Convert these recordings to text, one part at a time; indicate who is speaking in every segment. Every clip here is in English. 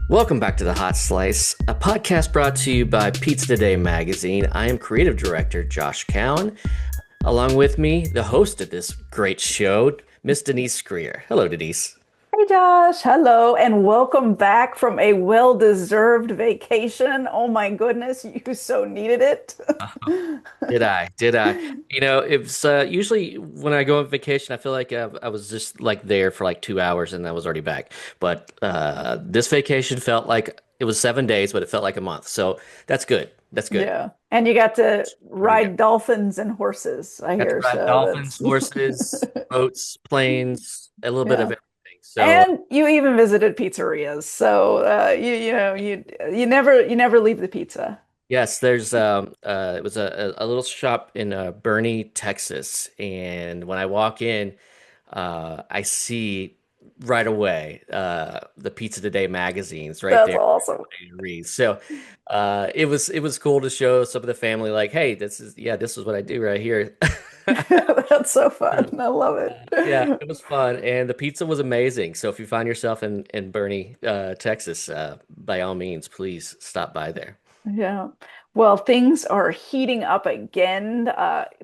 Speaker 1: Welcome back to the Hot Slice, a podcast brought to you by Pizza Today magazine. I am creative director Josh Cowan. Along with me, the host of this great show, Miss Denise Greer. Hello, Denise.
Speaker 2: Hey Josh, hello, and welcome back from a well-deserved vacation. Oh my goodness, you so needed it.
Speaker 1: Did I? Did I? It's usually when I go on vacation, I feel like I was just like there for like 2 hours and I was already back. But this vacation felt like it was 7 days, but it felt like a month. So that's good. That's good.
Speaker 2: Yeah, and you got to
Speaker 1: There we go.
Speaker 2: ride dolphins and horses, I
Speaker 1: Got to
Speaker 2: hear,
Speaker 1: ride
Speaker 2: so
Speaker 1: dolphins,
Speaker 2: that's
Speaker 1: horses, boats, planes, a little bit of
Speaker 2: yeah.
Speaker 1: everything. So
Speaker 2: And you even visited pizzerias, so you never leave the pizza.
Speaker 1: yes, it was a little shop in Bernie, Texas, and when I walk in, I see right away the Pizza Today magazines right
Speaker 2: That's
Speaker 1: there
Speaker 2: awesome.
Speaker 1: to read. So it was cool to show some of the family like, hey, this is what I do right here.
Speaker 2: That's so fun. I love
Speaker 1: Yeah,
Speaker 2: it.
Speaker 1: it was fun, and the pizza was amazing. So if you find yourself in Bernie, Texas, by all means, please stop by there.
Speaker 2: Yeah. Well, things are heating up again,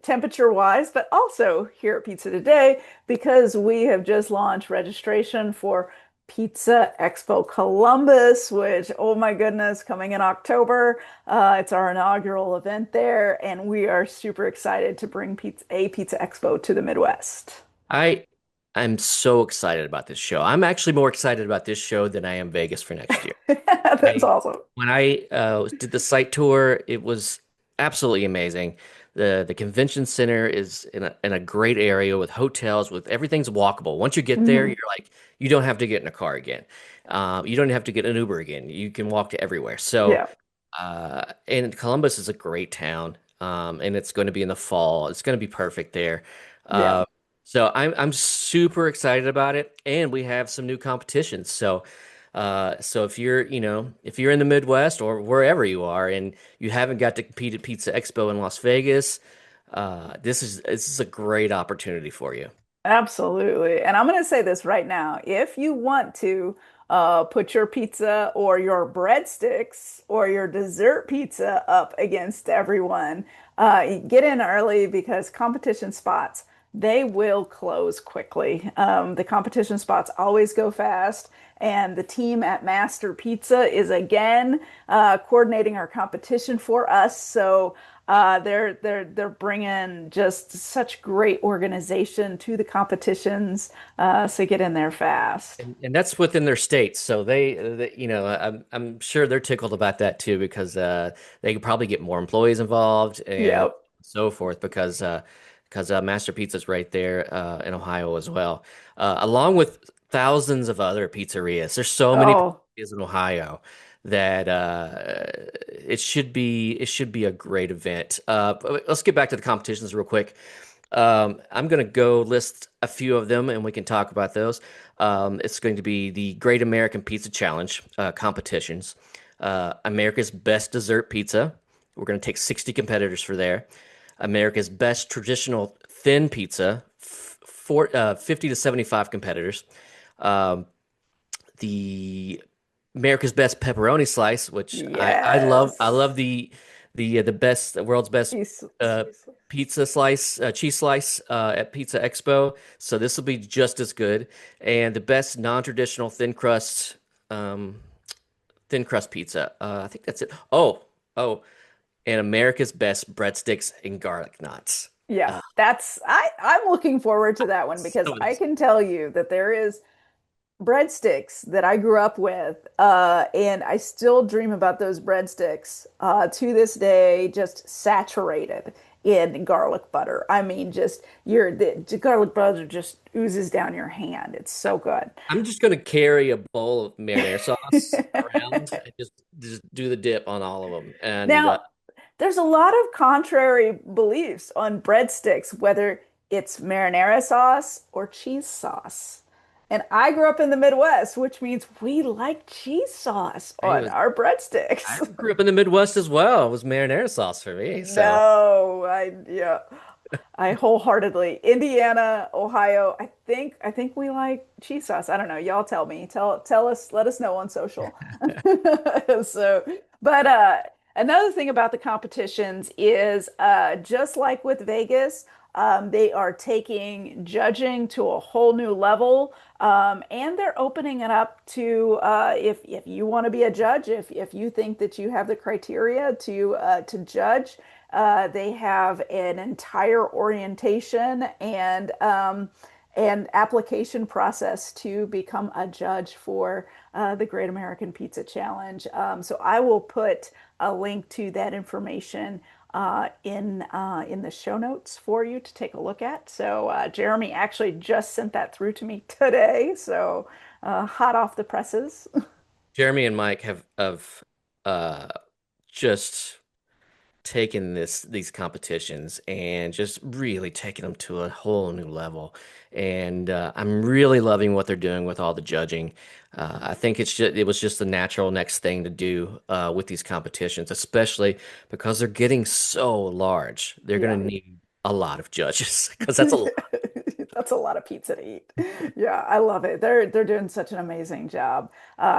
Speaker 2: temperature-wise, but also here at Pizza Today because we have just launched registration for Pizza Expo Columbus, which, oh my goodness, coming in October. It's our inaugural event there, and we are super excited to bring Pizza Expo to the Midwest.
Speaker 1: I I'm so excited about this show. I'm actually more excited about this show than I am Vegas for next year.
Speaker 2: That's awesome.
Speaker 1: When I did the site tour, it was absolutely amazing. The convention center is in a great area with hotels, with everything's walkable. Once you get there,
Speaker 2: Mhm.
Speaker 1: you're like, you don't have to get in a car again. You don't have to get an Uber again. You can walk to everywhere. So,
Speaker 2: Yeah.
Speaker 1: and Columbus is a great town, and it's going to be in the fall. It's going to be perfect there.
Speaker 2: Yeah.
Speaker 1: So I'm super excited about it, and we have some new competitions. So if you're in the Midwest or wherever you are and you haven't got to compete at Pizza Expo in Las Vegas, this is a great opportunity for you.
Speaker 2: Absolutely. And I'm going to say this right now. If you want to put your pizza or your breadsticks or your dessert pizza up against everyone, get in early because competition spots, they will close quickly. The competition spots always go fast. And the team at Master Pizza is again coordinating our competition for us. So they're bringing just such great organization to the competitions, so get in there fast.
Speaker 1: And that's within their states. So I'm sure they're tickled about that too because they could probably get more employees involved and
Speaker 2: Yep.
Speaker 1: so forth because Master Pizza's right there in Ohio as well, along with thousands of other pizzerias. There's so many
Speaker 2: Oh,
Speaker 1: pizzerias in Ohio that it should be a great event. But let's get back to the competitions real quick. I'm going to go list a few of them and we can talk about those. It's going to be the Great American Pizza Challenge competitions, America's Best Dessert Pizza. We're going to take 60 competitors for there. America's Best Traditional Thin Pizza, 50 to 75 competitors. Um, the America's Best Pepperoni Slice, which I love. I
Speaker 2: yes.
Speaker 1: love the best, the world's best
Speaker 2: Cheese.
Speaker 1: uh, pizza slice, cheese slice at Pizza Expo. So this will be just as good. And the best non-traditional um, thin crust pizza. I think that's it. Oh, and America's Best Breadsticks and Garlic Knots.
Speaker 2: Yeah,
Speaker 1: Uh,
Speaker 2: I'm looking forward to that one because
Speaker 1: so
Speaker 2: I can tell you that there is breadsticks that I grew up with, and I still dream about those breadsticks to this day, just saturated in garlic butter. I mean, just the garlic butter just oozes down your hand. It's so good.
Speaker 1: I'm just gonna carry a bowl of marinara sauce around and just do the dip on all of them. And
Speaker 2: Now, there's a lot of contrary beliefs on breadsticks, whether it's marinara sauce or cheese sauce. And I grew up in the Midwest, which means we like cheese sauce
Speaker 1: I
Speaker 2: on
Speaker 1: was
Speaker 2: our
Speaker 1: I
Speaker 2: breadsticks.
Speaker 1: grew up in the Midwest as well. It was marinara sauce for me. So
Speaker 2: No, yeah. I wholeheartly. Indiana, Ohio. I think we like cheese sauce. I don't know. Y'all tell me. Tell us. Let us know on social. So, but another thing about the competitions is just like with Vegas, they are taking judging to a whole new level, and they're opening it up to if you want to be a judge, if you think that you have the criteria to judge. They have an entire orientation and application process to become a judge for the Great American Pizza Challenge. So I will put a link to that information in the show notes for you to take a look at. So Jeremy actually just sent that through to me today. So hot off the presses.
Speaker 1: Jeremy and Mike have uh, just taken these competitions and just really taking them to a whole new level. And I'm really loving what they're doing with all the judging. I think it was just the natural next thing to do with these competitions, especially because they're getting so large. They're
Speaker 2: Yeah.
Speaker 1: going to need a lot of judges because that's a lot.
Speaker 2: That's a lot of pizza to eat. Yeah, I love it. They're doing such an amazing job.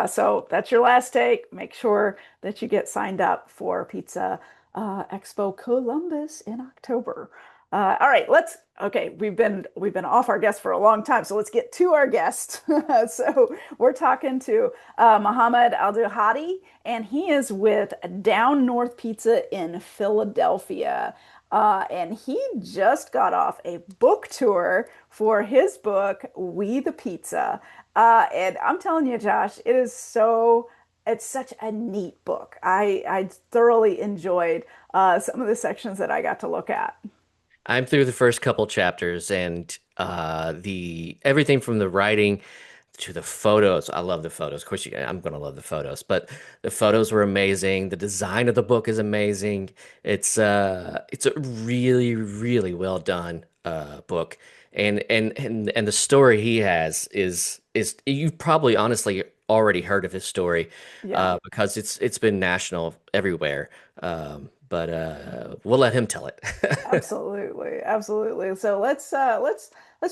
Speaker 2: So that's your last take. Make sure that you get signed up for Pizza Expo Columbus in October. All right, okay, we've been off our guest for a long time, so let's get to our guest. So we're talking to Muhammad Abdul-Hadi, and he is with Down North Pizza in Philadelphia. And he just got off a book tour for his book, We the Pizza. And I'm telling you, Josh, it's such a neat book. I thoroughly enjoyed some of the sections that I got to look at.
Speaker 1: I'm through the first couple chapters and the everything from the writing to the photos. I love the photos. Of course, I'm going to love the photos, but the photos were amazing. The design of the book is amazing. It's a really really well done book, and the story he has is you've probably honestly already heard of his story
Speaker 2: Yeah.
Speaker 1: because it's been national everywhere. But we'll let him tell it.
Speaker 2: Absolutely, absolutely. So let's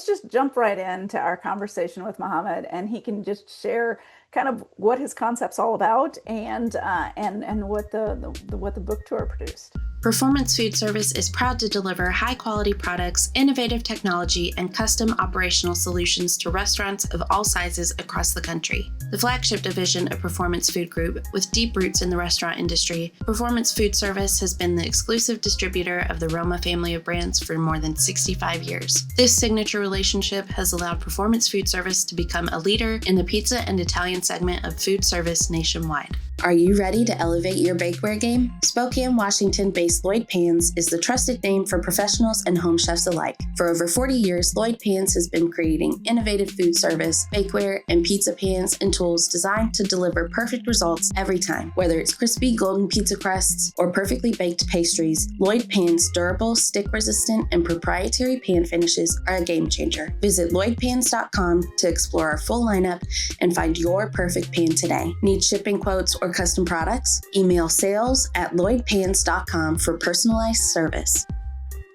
Speaker 2: just jump right into our conversation with Mohammed, and he can just share kind of what his concept's all about and what what the book tour produced.
Speaker 3: Performance Food Service is proud to deliver high quality products, innovative technology, and custom operational solutions to restaurants of all sizes across the country. The flagship division of Performance Food Group, with deep roots in the restaurant industry, Performance Food Service has been the exclusive distributor of the Roma family of brands for more than 65 years. This signature relationship has allowed Performance Food Service to become a leader in the pizza and Italian segment of food service nationwide. Are you ready to elevate your bakeware game? Spokane, Washington-based Lloyd Pans is the trusted name for professionals and home chefs alike. For over 40 years, Lloyd Pans has been creating innovative food service, bakeware, and pizza pans and tools designed to deliver perfect results every time. Whether it's crispy golden pizza crusts or perfectly baked pastries, Lloyd Pans' durable, stick-resistant, and proprietary pan finishes are a game changer. Visit lloydpans.com to explore our full lineup and find your perfect pan today. Need shipping quotes or custom products? Email sales@lloydpans.com for personalized service.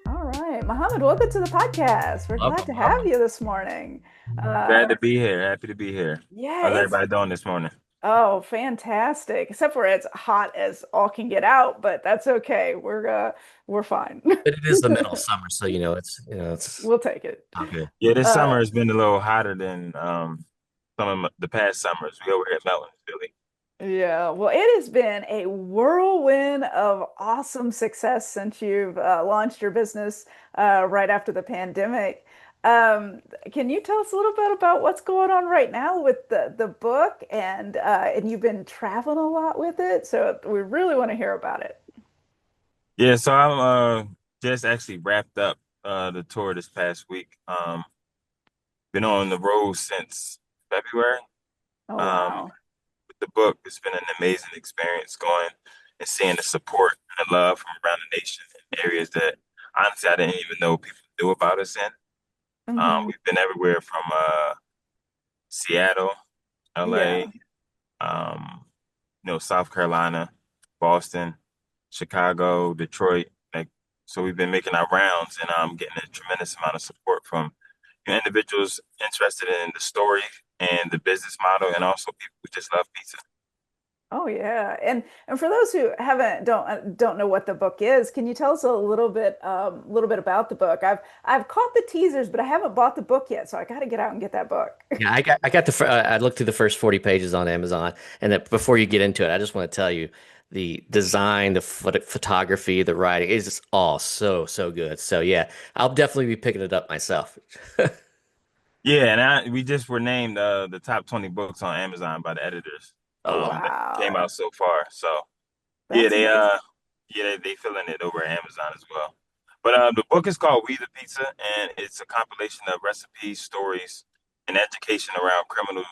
Speaker 2: All right, Mohammed, welcome to the podcast. We're glad
Speaker 1: Welcome,
Speaker 2: to have
Speaker 1: welcome.
Speaker 2: you this morning. Uh,
Speaker 4: Glad to be here. Happy to be here.
Speaker 2: yeah,
Speaker 4: How's
Speaker 2: it's
Speaker 4: everybody doing this morning?
Speaker 2: Oh, fantastic. Except for it's hot as all can get out, but that's okay. We're fine.
Speaker 1: But it is the middle of summer, so it's
Speaker 2: We'll take it.
Speaker 1: okay.
Speaker 4: Yeah, this
Speaker 2: Uh,
Speaker 4: summer has been a little hotter than some of the past summers. We over here at Melton, Philly.
Speaker 2: yeah, well, it has been a whirlwind of awesome success since you've launched your business right after the pandemic. Um, can you tell us a little bit about what's going on right now with the book and you've been traveling a lot with it, so we really want to hear about it.
Speaker 4: Yeah, so I'm just actually wrapped up the tour this past week. Been on the road since February.
Speaker 2: Oh,
Speaker 4: Um,
Speaker 2: wow.
Speaker 4: with the book, it's been an amazing experience going and seeing the support and the love from around the nation in areas that honestly I didn't even know people knew about us in.
Speaker 2: Hmm.
Speaker 4: We've been everywhere from Seattle,
Speaker 2: Yeah.
Speaker 4: LA, South Carolina, Boston, Chicago, Detroit, like So we've been making our rounds and getting a tremendous amount of support from individuals interested in the story and the business model, and also people who just love pizza.
Speaker 2: Oh yeah. And for those who haven't don't know what the book is, can you tell us a little bit about the book? I've caught the teasers, but I haven't bought the book yet, so I got to get out and get that book.
Speaker 1: Yeah, I got I looked through the first 40 pages on Amazon, and that before you get into it, I just want to tell you the design, the photography, the writing is just all so good. So yeah, I'll definitely be picking it up myself.
Speaker 4: Yeah, and we just were named the top 20 books on Amazon by the editors
Speaker 2: Oh
Speaker 4: that came
Speaker 2: wow.
Speaker 4: out so far. So yeah,
Speaker 2: That's amazing.
Speaker 4: they filling it over at Amazon as well. But the book is called We the Pizza, and it's a compilation of recipes, stories, and education around criminal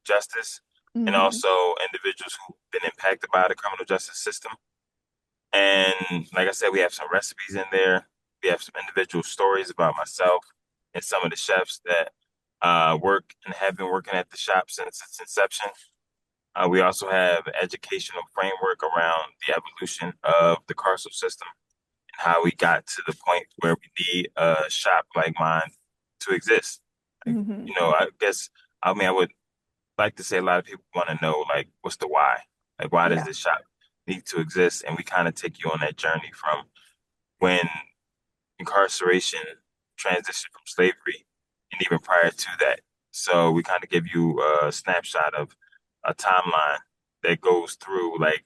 Speaker 4: justice, and
Speaker 2: Hmm.
Speaker 4: also individuals who've been impacted by the criminal justice system. And like I said, we have some recipes in there. We have some individual stories about myself and some of the chefs that work and have been working at the shop since its inception. We also have an educational framework around the evolution of the carceral system and how we got to the point where we need a shop like mine to exist. Like,
Speaker 2: Hmm.
Speaker 4: I guess, I would like to say a lot of people want to know, like, what's the why? Like, why does
Speaker 2: Yeah.
Speaker 4: this shop need to exist? And we kind of take you on that journey from when incarceration transitioned from slavery and even prior to that. So we kind of give you a snapshot of a timeline that goes through like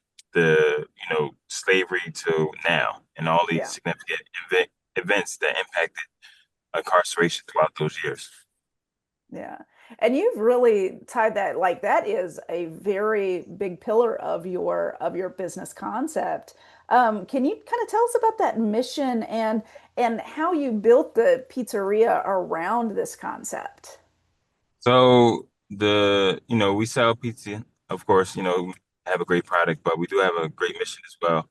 Speaker 4: slavery to now and all these
Speaker 2: Yeah.
Speaker 4: significant events that impacted incarceration throughout those years.
Speaker 2: Yeah. And you've really tied that, like that is a very big pillar of your business concept. Can you kind of tell us about that mission and how you built the pizzeria around this concept?
Speaker 4: So we sell pizza, of course, have a great product, but we do have a great mission as well.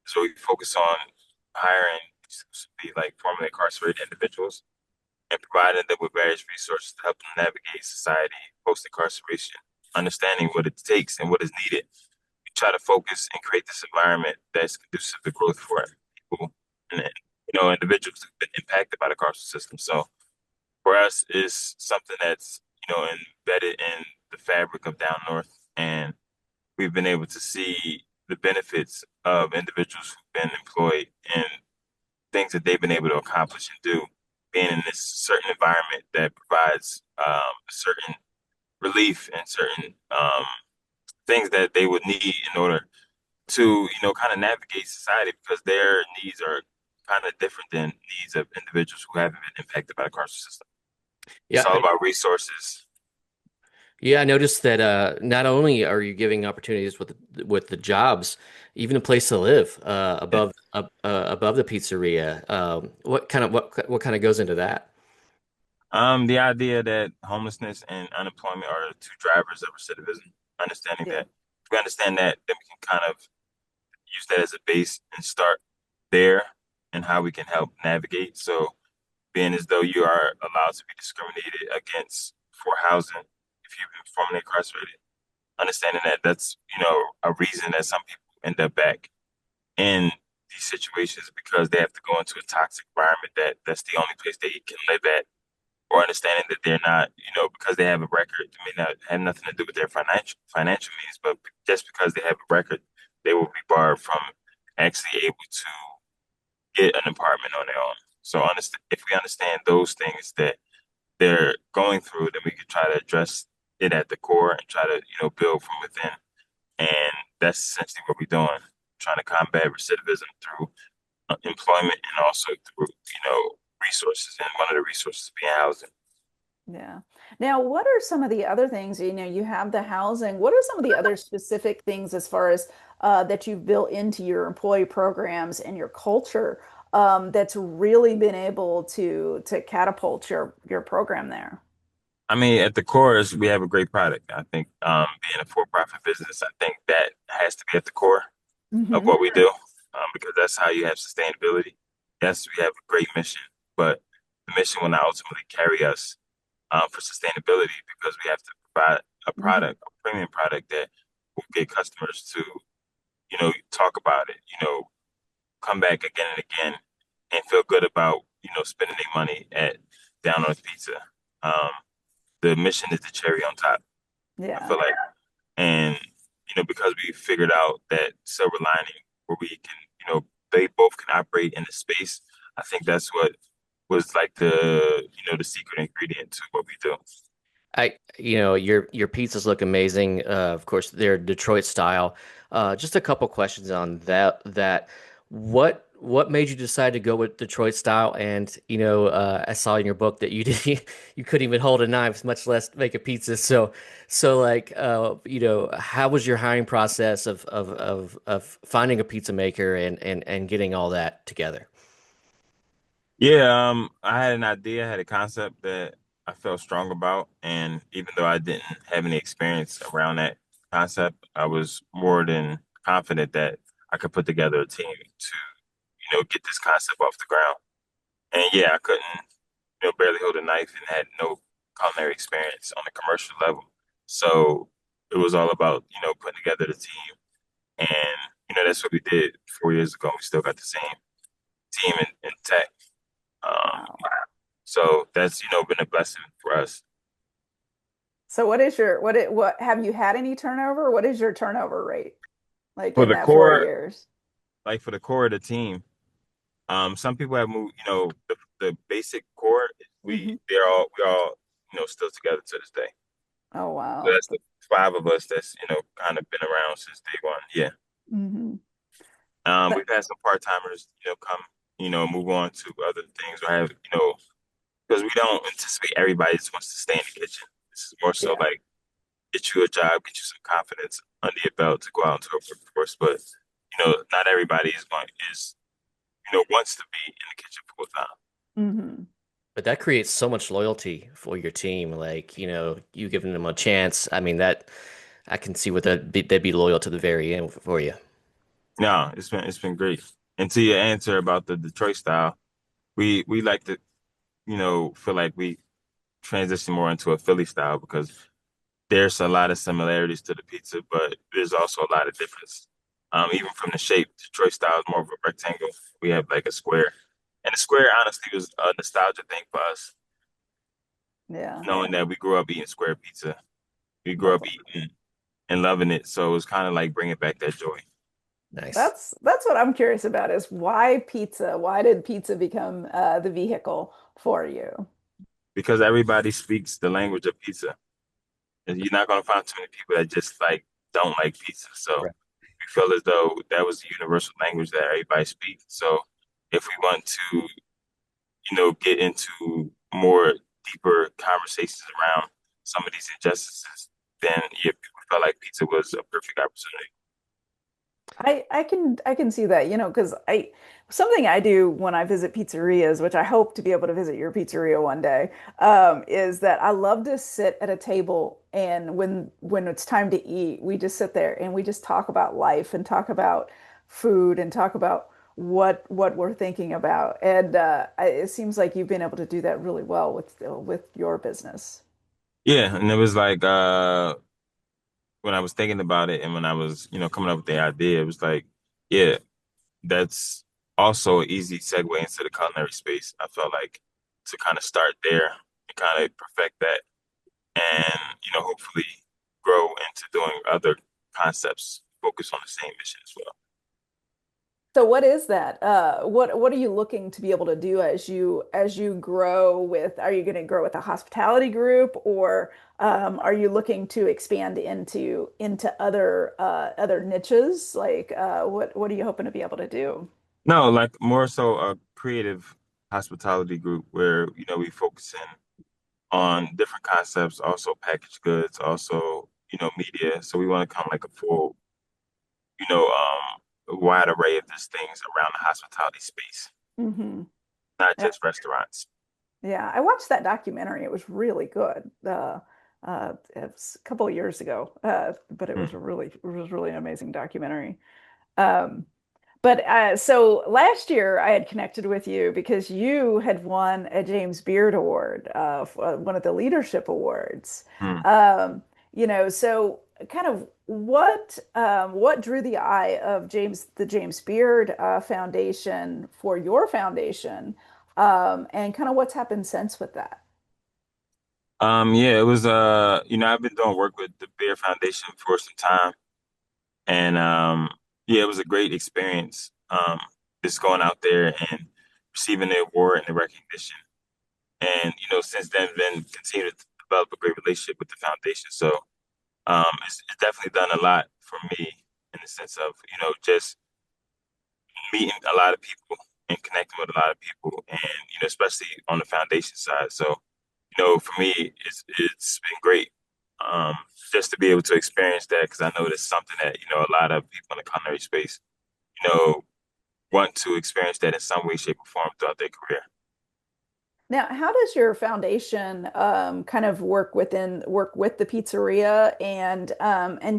Speaker 4: So we focus on hiring be like formerly incarcerated individuals and providing them with various resources to help them navigate society post incarceration, understanding what it takes and what is needed. We try to focus and create this environment that's conducive to growth for people and individuals who've been impacted by the carceral system. So for us, is something that's embedded in the fabric of down north, and we've been able to see the benefits of individuals who've been employed and things that they've been able to accomplish and do, being in this certain environment that provides a certain relief and certain things that they would need in order to, kind of navigate society because their needs are kind of different than needs of individuals who haven't been impacted by the carceral system. It's
Speaker 1: Yeah,
Speaker 4: all about resources.
Speaker 1: yeah, I noticed that not only are you giving opportunities with the jobs, even a place to live
Speaker 4: Yeah.
Speaker 1: above the pizzeria. What kind of goes into that?
Speaker 4: The idea that homelessness and unemployment are the two drivers of recidivism, understanding
Speaker 2: Yeah.
Speaker 4: that if we understand that, then we can kind of use that as a base and start there and how we can help navigate. So being as though you are allowed to be discriminated against for housing if you've been formerly incarcerated, understanding that that's, a reason that some people end up back in these situations because they have to go into a toxic environment that's the only place they can live at, or understanding that they're not, because they have a record, it may not have nothing to do with their financial means, but just because they have a record, they will be barred from actually able to get an apartment on their own. So if we understand those things that they're going through, then we can try to address it at the core and try to, build from within. And that's essentially what we're doing, trying to combat recidivism through employment and also through, resources. And one of the resources being housing.
Speaker 2: Yeah. Now, what are some of the other things, you have the housing. What are some of the other specific things as far as that you've built into your employee programs and your culture that's really been able to catapult your program there?
Speaker 4: I mean, at the core is we have a great product. I think being a for-profit business, I think that has to be at the core of
Speaker 2: Hmm.
Speaker 4: what we do because that's how you have sustainability. Yes, we have a great mission, but the mission will not ultimately carry us for sustainability because we have to provide a
Speaker 2: Hmm.
Speaker 4: product, a premium product that will get customers to, talk about it, come back again and again and feel good about, spending their money at Down on Pizza. Um, the mission is the cherry on top, I
Speaker 2: Yeah.
Speaker 4: feel like. And, because we figured out that silver lining where we can, they both can operate in the space, I think that's what was like the secret ingredient to what we do.
Speaker 1: Your pizzas look amazing. Of course, they're Detroit style. Just a couple questions on that. What made you decide to go with Detroit style? And I saw in your book that you did you couldn't even hold a knife, much less make a pizza. So like, how was your hiring process of finding a pizza maker and getting all that together?
Speaker 4: Yeah, I had an idea, I had a concept that I felt strong about, and even though I didn't have any experience around that concept, I was more than confident that I could put together a team to, get this concept off the ground. And yeah, I couldn't, barely hold a knife and had no culinary experience on a commercial level. So it was all about, putting together the team, and that's what we did 4 years ago. We still got the same team in tech. Um,
Speaker 2: Wow.
Speaker 4: So that's, been a blessing for us.
Speaker 2: So what have you had any turnover? What is your turnover rate like
Speaker 4: For
Speaker 2: in
Speaker 4: the
Speaker 2: that 4
Speaker 4: core,
Speaker 2: years?
Speaker 4: like for the core of the team, some people have moved, the basic core,
Speaker 2: Hmm.
Speaker 4: we're all, still together to this day.
Speaker 2: Oh
Speaker 4: So
Speaker 2: wow.
Speaker 4: that's the five of us that's, kind of been around since day one. Yeah.
Speaker 2: Hmm.
Speaker 4: We've had some part-timers, come, move on to other things or have, because we don't anticipate everybody just wants to stay in the kitchen. This is more so
Speaker 2: Yeah.
Speaker 4: like get you a job, get you some confidence under your belt to go out into a workforce. But not everybody is wants to be in the kitchen full time.
Speaker 2: Hmm.
Speaker 1: But that creates so much loyalty for your team. Like, you giving them a chance. I mean, that I can see what they'd be loyal to the very end for you.
Speaker 4: No, it's been great. And to your answer about the Detroit style, we like to feel like we transition more into a Philly style because there's a lot of similarities to the pizza, but there's also a lot of difference. Even from the shape, Detroit style is more of a rectangle. We have like a square, and the square honestly was a nostalgia thing for us,
Speaker 2: Yeah.
Speaker 4: knowing that we grew up eating square pizza. We grew
Speaker 2: That's
Speaker 4: up eating and loving it, so it was kind of like bringing back that joy.
Speaker 1: Nice.
Speaker 2: that's what I'm curious about is why pizza? Why did pizza become the vehicle for you?
Speaker 4: Because everybody speaks the language of pizza. And you're not gonna find too many people that just like don't like pizza. So
Speaker 1: Right.
Speaker 4: we feel as though that was the universal language that everybody speaks. So if we want to, get into more deeper conversations around some of these injustices, then yeah, we felt like pizza was a perfect opportunity.
Speaker 2: I can see that, because I something I do when I visit pizzerias, which I hope to be able to visit your pizzeria one day, is that I love to sit at a table and when it's time to eat, we just sit there and we just talk about life and talk about food and talk about what we're thinking about. And it seems like you've been able to do that really well with your business.
Speaker 4: Yeah, and it was like when I was thinking about it and when I was, coming up with the idea, it was like, yeah, that's also an easy segue into the culinary space. I felt like to kind of start there and kind of perfect that and, hopefully grow into doing other concepts, focus on the same mission as well.
Speaker 2: So what is that? What are you looking to be able to do as you grow with, are you going to grow with a hospitality group or are you looking to expand into other niches? Like what are you hoping to be able to do?
Speaker 4: No, like more so a creative hospitality group where, we focus in on different concepts, also packaged goods, also, media. So we want to come like a full, a wide array of these things around the hospitality space,
Speaker 2: Hmm.
Speaker 4: not
Speaker 2: Yeah,
Speaker 4: just restaurants.
Speaker 2: yeah. I watched that documentary. It was really good. It was a couple of years ago, but
Speaker 4: Hmm.
Speaker 2: it was really an amazing documentary. Um, But so last year I had connected with you because you had won a James Beard Award, one of the leadership awards.
Speaker 4: Hmm.
Speaker 2: Um, so kind of what drew the eye of the James Beard Foundation for your foundation, and kind of what's happened since with that?
Speaker 4: Yeah, it was I've been doing work with the Bear Foundation for some time, and yeah, it was a great experience. Just going out there and receiving the award and the recognition, and since then, been continued to develop a great relationship with the foundation. So it's definitely done a lot for me in the sense of just meeting a lot of people and connecting with a lot of people, and especially on the foundation side. So for me, it's been great, um, just to be able to experience that because I know that's something that a lot of people in the culinary space, you know, want to experience that in some way, shape, or form throughout their career.
Speaker 2: Now, how does your foundation kind of work with the pizzeria, and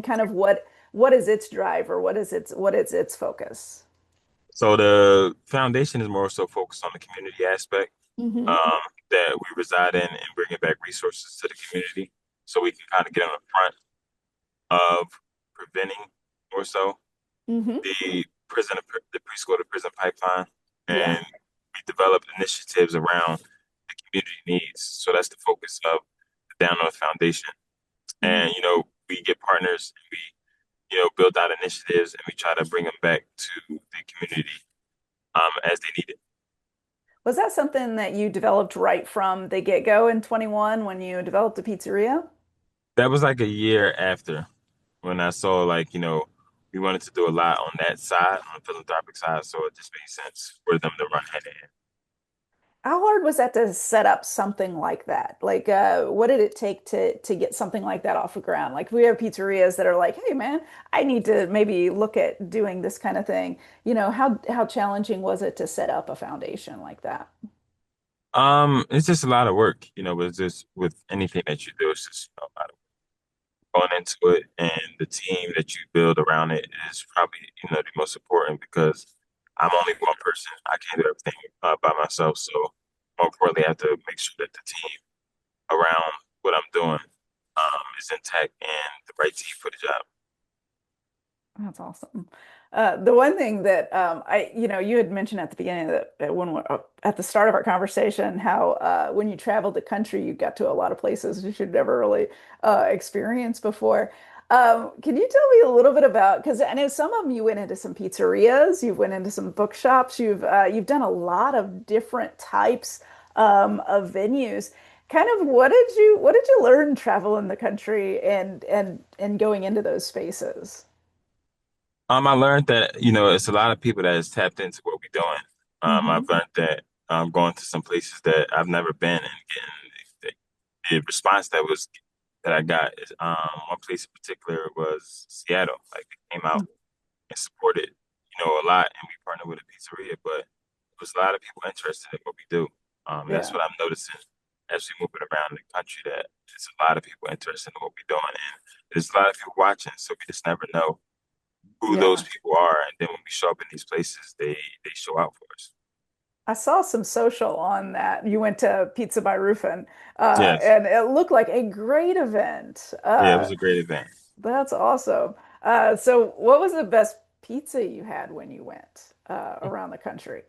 Speaker 2: kind of what is its drive, or what is its focus?
Speaker 4: So the foundation is more so focused on the community aspect,
Speaker 2: Hmm.
Speaker 4: um, that we reside in and bringing back resources to the community, so we can kind of get on the front of preventing more so
Speaker 2: Hmm.
Speaker 4: the the preschool to prison pipeline,
Speaker 2: Yeah.
Speaker 4: and we developed initiatives around the community needs. So that's the focus of the Down North Foundation.
Speaker 2: Hmm.
Speaker 4: And, we get partners and we, build out initiatives and we try to bring them back to the community as they need it.
Speaker 2: Was that something that you developed right from the get-go in 21 when you developed the pizzeria?
Speaker 4: That was like a year after when I saw like, we wanted to do a lot on that side, on the philanthropic side. So it just made sense for them to run hand in hand.
Speaker 2: How hard was that to set up something like that? Like, what did it take to get something like that off the ground? Like, we have pizzerias that are like, "Hey, man, I need to maybe look at doing this kind of thing." How challenging was it to set up a foundation like that?
Speaker 4: It's just a lot of work, but it's just with anything that you do, it's just a lot of going into it, and the team that you build around it is probably, the most important because I'm only one person. I can't do everything by myself. So more importantly, I have to make sure that the team around what I'm doing is intact and the right team for the job.
Speaker 2: That's awesome. The one thing that you had mentioned at the beginning that at the start of our conversation, how when you traveled the country, you got to a lot of places you should never really experienced before. Can you tell me a little bit about, because I know some of them you went into some pizzerias, you went into some bookshops, you've done a lot of different types of venues. Kind of what did you learn traveling the country and going into those spaces?
Speaker 4: I learned that, it's a lot of people that has tapped into what we're doing.
Speaker 2: Hmm.
Speaker 4: I've learned that going to some places that I've never been and getting the response that I got is one place in particular was Seattle. Like they came out and supported, a lot, and we partnered with a pizzeria, but there was a lot of people interested in what we do. That's
Speaker 2: Yeah,
Speaker 4: what I'm noticing as we moving around the country, that there's a lot of people interested in what we're doing, and there's a lot of people watching, so we just never know who those
Speaker 2: yeah.
Speaker 4: people are, and then when we show up in these places, they show out for us.
Speaker 2: I saw some social on that. You went to Pizza by Rufin,
Speaker 4: Yes,
Speaker 2: and it looked like a great event.
Speaker 4: yeah, it was a great event.
Speaker 2: That's awesome. So, what was the best pizza you had when you went around the country?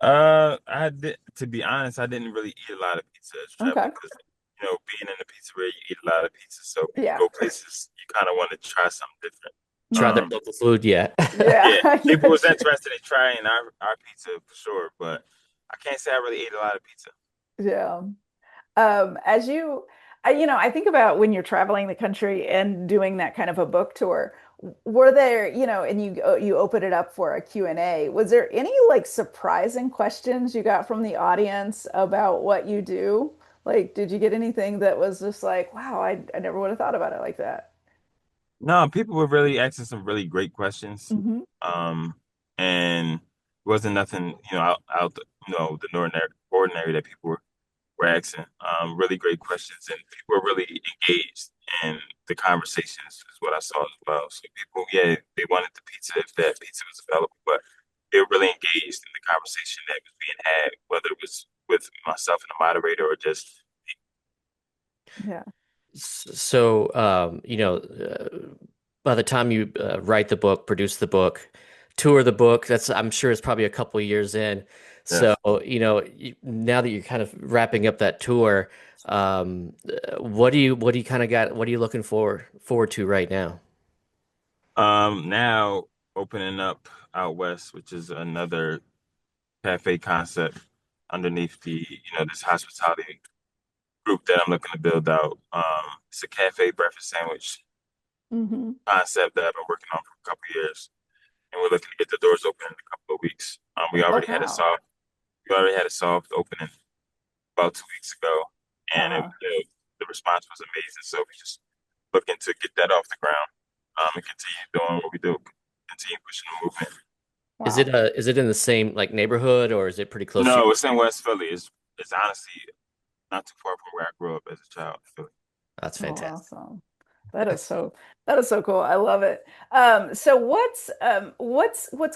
Speaker 4: I did, to be honest, I didn't really eat a lot of pizza as
Speaker 2: Okay.
Speaker 4: traveling because, being in the pizzeria, you eat a lot of pizza. So when you
Speaker 2: Yeah.
Speaker 4: go places, you kind of want to try something different.
Speaker 1: Try their
Speaker 4: Um,
Speaker 1: local food yet.
Speaker 2: Yeah,
Speaker 4: yeah,
Speaker 2: I
Speaker 4: people was
Speaker 2: got you.
Speaker 4: interested in trying our pizza for sure, but I can't say I really ate a lot of pizza.
Speaker 2: Yeah. As I think about when you're traveling the country and doing that kind of a book tour, were there, and you open it up for a Q&A, was there any like surprising questions you got from the audience about what you do? Like, did you get anything that was just like, wow, I never would have thought about it like that?
Speaker 4: No, people were really asking some really great questions.
Speaker 2: Hmm.
Speaker 4: Um, and it wasn't nothing, out the ordinary that people were asking. Really great questions, and people were really engaged in the conversations, is what I saw as well. So people, yeah, they wanted the pizza if that pizza was available, but they were really engaged in the conversation that was being had, whether it was with myself and the moderator or just
Speaker 2: Yeah.
Speaker 1: So, by the time you write the book, produce the book, tour the book, that's I'm sure it's probably a couple of years in. So,
Speaker 4: Yes.
Speaker 1: now that you're kind of wrapping up that tour, what do you kind of got? What are you looking forward to right now?
Speaker 4: Now opening up out west, which is another cafe concept underneath this hospitality group that I'm looking to build out. It's a cafe breakfast sandwich
Speaker 2: Hmm.
Speaker 4: concept that I've been working on for a couple of years, and we're looking to get the doors open in a couple of weeks.
Speaker 2: Oh, wow.
Speaker 4: We already had a soft opening about 2 weeks ago, and
Speaker 2: Uh-huh.
Speaker 4: the response was amazing. So we just looking to get that off the ground, and continue doing what we do, continue pushing the movement.
Speaker 2: Wow.
Speaker 1: Is it in the same like neighborhood or is it pretty close to
Speaker 4: No, it's in West Philly. It's honestly not too far from where I grew up as a child. Philly.
Speaker 1: That's
Speaker 2: Oh,
Speaker 1: fantastic.
Speaker 2: awesome. That is so that is so cool. I love it. So what's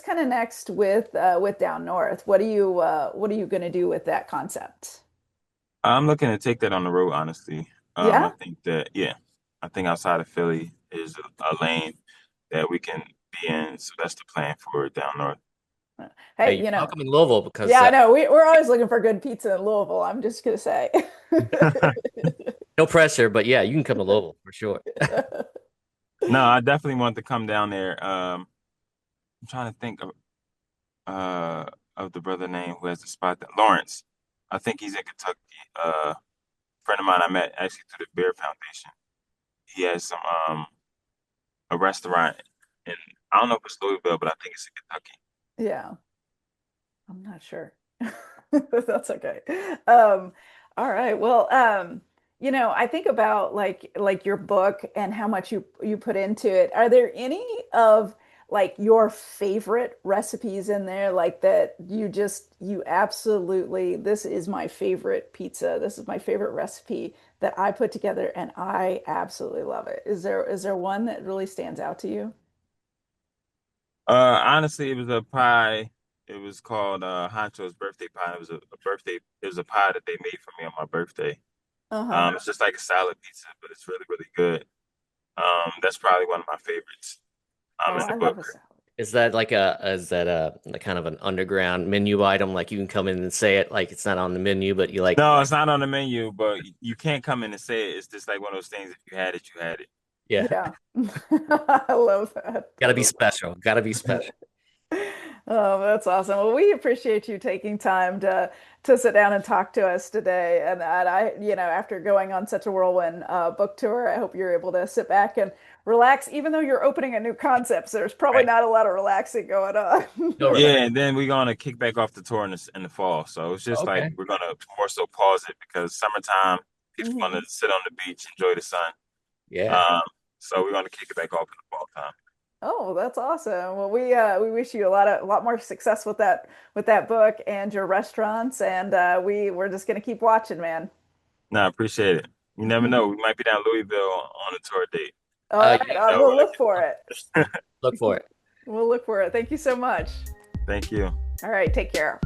Speaker 2: kind of next with Down North? What are you gonna do with that concept?
Speaker 4: I'm looking to take that on the road, honestly. I
Speaker 2: Yeah?
Speaker 4: think that, yeah, I think outside of Philly is a lane that we can be in. So that's the plan for down north.
Speaker 1: Hey,
Speaker 2: Hey,
Speaker 1: you're welcome in Louisville because
Speaker 2: yeah, I know. We're always looking for good pizza in Louisville. I'm just gonna say.
Speaker 1: no pressure, but yeah, you can come to Louisville for sure.
Speaker 4: No, I definitely want to come down there. I'm trying to think of the brother name who has the spot that Lawrence. I think he's in Kentucky. Friend of mine I met actually through the Bear Foundation. He has some a restaurant in I don't know if it's Louisville, but I think it's in Kentucky.
Speaker 2: Yeah. I'm not sure. That's okay. Um, all right. Well, I think about like your book and how much you put into it. Are there any of like your favorite recipes in there like that you absolutely this is my favorite pizza. This is my favorite recipe that I put together and I absolutely love it. Is there one that really stands out to you?
Speaker 4: Honestly, it was a pie. It was called Honcho's birthday pie. It was a birthday. It was a pie that they made for me on my birthday.
Speaker 2: Uh-huh.
Speaker 4: It's just like a salad pizza, but it's really, really good. That's probably one of my favorites.
Speaker 2: Oh,
Speaker 4: In the
Speaker 2: I love a
Speaker 4: book.
Speaker 2: salad.
Speaker 1: Is that a kind of an underground menu item? Like you can come in and say it like it's not on the menu, but you like,
Speaker 4: No, it's not on the menu, but you can't come in and say it. It's just like one of those things. If you had it, you had
Speaker 1: yeah,
Speaker 2: Yeah. I love that.
Speaker 1: gotta be special. Gotta be special.
Speaker 2: Oh, that's awesome. Well, we appreciate you taking time to sit down and talk to us today. And after going on such a whirlwind book tour, I hope you're able to sit back and relax, even though you're opening a new concept. So there's probably
Speaker 1: Right.
Speaker 2: not a lot of relaxing going on.
Speaker 1: No relax.
Speaker 4: Yeah, and then we're gonna kick back off the tour in the fall. So it's just like
Speaker 1: Okay.
Speaker 4: we're gonna more so pause it because summertime, people
Speaker 2: Mhm.
Speaker 4: gonna sit on the beach, enjoy the sun.
Speaker 1: Yeah.
Speaker 4: Um, so we're gonna kick it back off in the fall time.
Speaker 2: Oh, that's awesome. Well, we wish you a lot more success with that book and your restaurants, and we're just gonna keep watching, man.
Speaker 4: No, I appreciate it. You never know. We might be down Louisville on a tour date.
Speaker 2: All right,
Speaker 1: You
Speaker 4: No,
Speaker 2: we'll
Speaker 4: we're
Speaker 2: look for
Speaker 4: looking.
Speaker 2: it.
Speaker 1: look for it.
Speaker 2: We'll look for it. Thank you so much.
Speaker 4: Thank you.
Speaker 2: All right, take care.